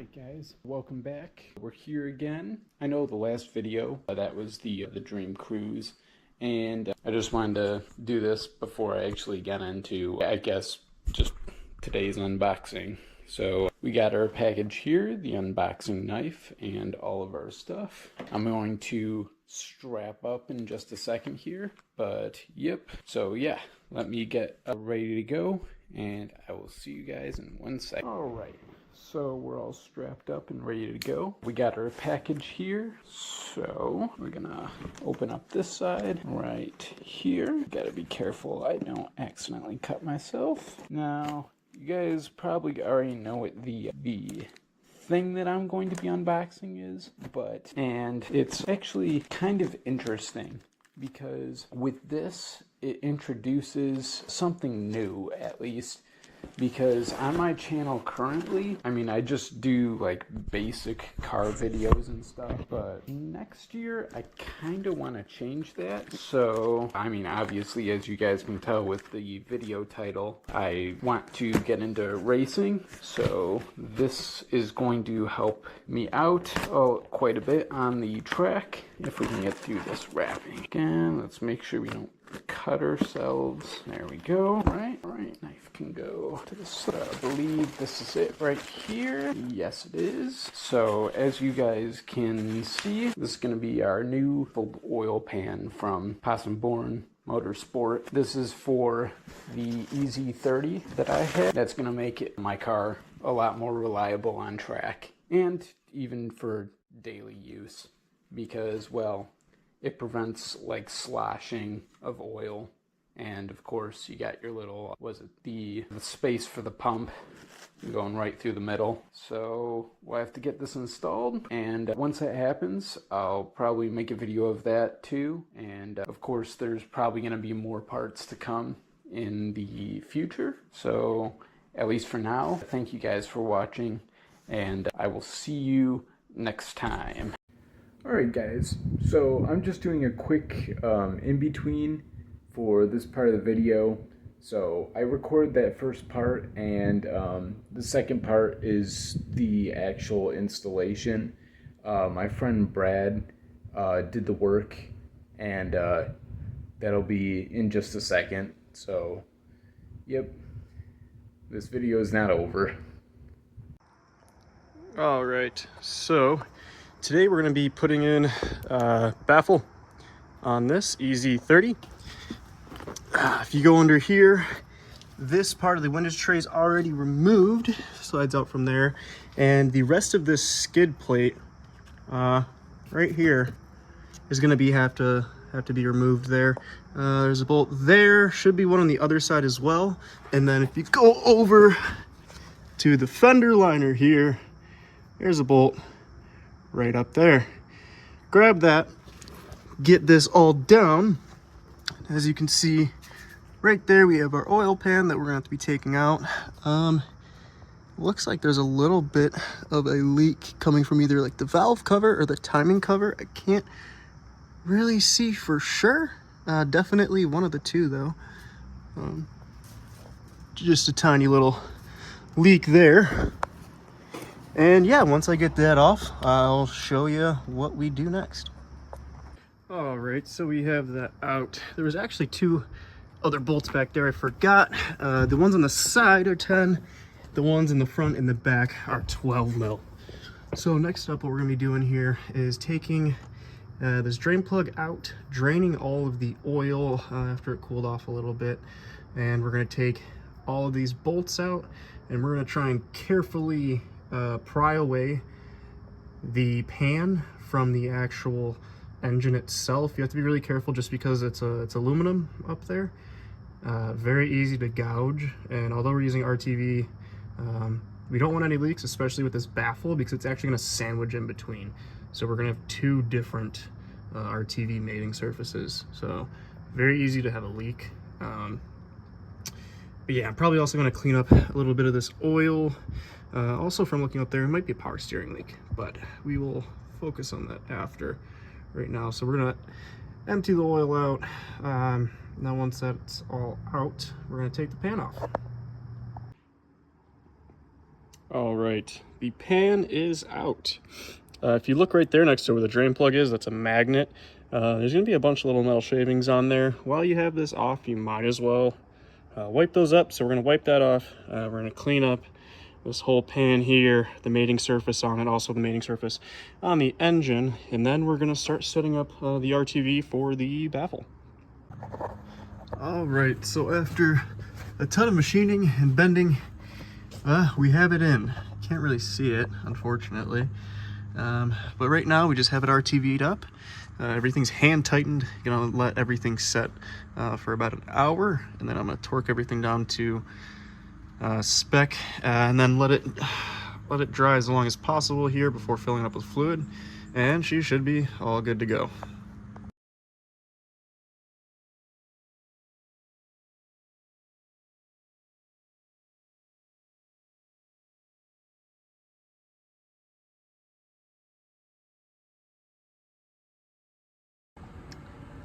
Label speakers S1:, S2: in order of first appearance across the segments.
S1: Alright guys, welcome back. We're here again. I know the last video, that was the Dream Cruise, and I just wanted to do this before I actually get into, I guess, just today's unboxing. So we got our package here, the unboxing knife, and all of our stuff. I'm going to strap up in just a second here, but yep. So yeah, let me get ready to go, and I will see you guys in 1 second. Alright. So we're all strapped up and ready to go. We got our package here. So we're gonna open up this side right here. Gotta be careful I don't accidentally cut myself. Now, you guys probably already know what the thing that I'm going to be unboxing is, and it's actually kind of interesting because with this, it introduces something new, at least. Because on my channel currently, I mean, I just do like basic car videos and stuff, but next year I kind of want to change that. So, I mean, obviously, as you guys can tell with the video title, I want to get into racing. So this is going to help me out quite a bit on the track if we can get through this wrapping. Again, let's make sure we don't cut ourselves. There we go. All right, knife can go to the side. I believe this is it right here. Yes, it is. So as you guys can see, this is going to be our new full oil pan from Born Motorsport. This is for the EZ30 that I had. That's going to make my car a lot more reliable on track and even for daily use because, well, it prevents like sloshing of oil, and of course you got your little, the space for the pump going right through the middle. So we'll have to get this installed, and once that happens, I'll probably make a video of that too. And of course there's probably going to be more parts to come in the future. So at least for now, thank you guys for watching, and I will see you next time. Alright guys, so I'm just doing a quick in-between for this part of the video. So I recorded that first part, and the second part is the actual installation. My friend Brad did the work, and that'll be in just a second. So, yep, this video is not over.
S2: Alright, so today we're going to be putting in baffle on this EZ30. If you go under here, this part of the window tray is already removed, slides out from there, and the rest of this skid plate right here is going to have to be removed there. There's a bolt there, should be one on the other side as well, and then if you go over to the fender liner here, there's a bolt right up there. Grab that, get this all down. As you can see right there, we have our oil pan that we're gonna have to be taking out. Looks like there's a little bit of a leak coming from either like the valve cover or the timing cover. I can't really see for sure. Definitely one of the two though. Just a tiny little leak there. And yeah, once I get that off, I'll show you what we do next. All right, so we have that out. There was actually two other bolts back there I forgot. The ones on the side are 10. The ones in the front and the back are 12 mil. So next up, what we're gonna be doing here is taking this drain plug out, draining all of the oil after it cooled off a little bit. And we're gonna take all of these bolts out, and we're gonna try and carefully pry away the pan from the actual engine itself. You have to be really careful just because it's aluminum up there. Very easy to gouge, and although we're using RTV, we don't want any leaks, especially with this baffle, because it's actually going to sandwich in between. So we're going to have two different RTV mating surfaces, so very easy to have a leak. But yeah, I'm probably also going to clean up a little bit of this oil. Also, from looking up there, it might be a power steering leak, but we will focus on that after. Right now, so we're gonna empty the oil out. Now once that's all out, we're gonna take the pan off. All right, the pan is out. If you look right there next to where the drain plug is, that's a magnet. There's gonna be a bunch of little metal shavings on there. While you have this off, you might as well wipe those up. So we're gonna wipe that off. We're gonna clean up this whole pan here, the mating surface on it, also the mating surface on the engine, and then we're gonna start setting up the RTV for the baffle. All right, so after a ton of machining and bending, we have it in. Can't really see it, unfortunately. But right now we just have it RTV'd up. Everything's hand tightened. Gonna let everything set for about an hour, and then I'm gonna torque everything down to spec, and then let it dry as long as possible here before filling up with fluid, and she should be all good to go.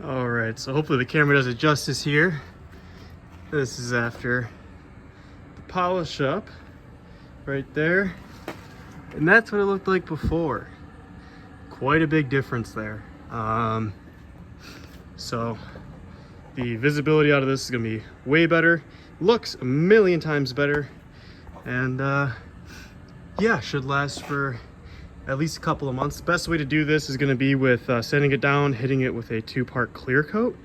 S2: All right, so hopefully the camera does it justice here. This is after the polish up right there, and that's what it looked like before. Quite a big difference there. So the visibility out of this is gonna be way better, looks a million times better, and yeah, should last for at least a couple of months. The best way to do this is going to be with sanding it down, hitting it with a 2-part clear coat.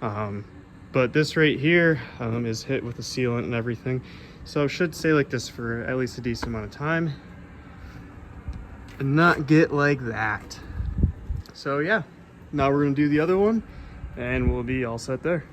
S2: But this right here is hit with a sealant and everything. So it should stay like this for at least a decent amount of time and not get like that. So yeah, now we're going to do the other one and we'll be all set there.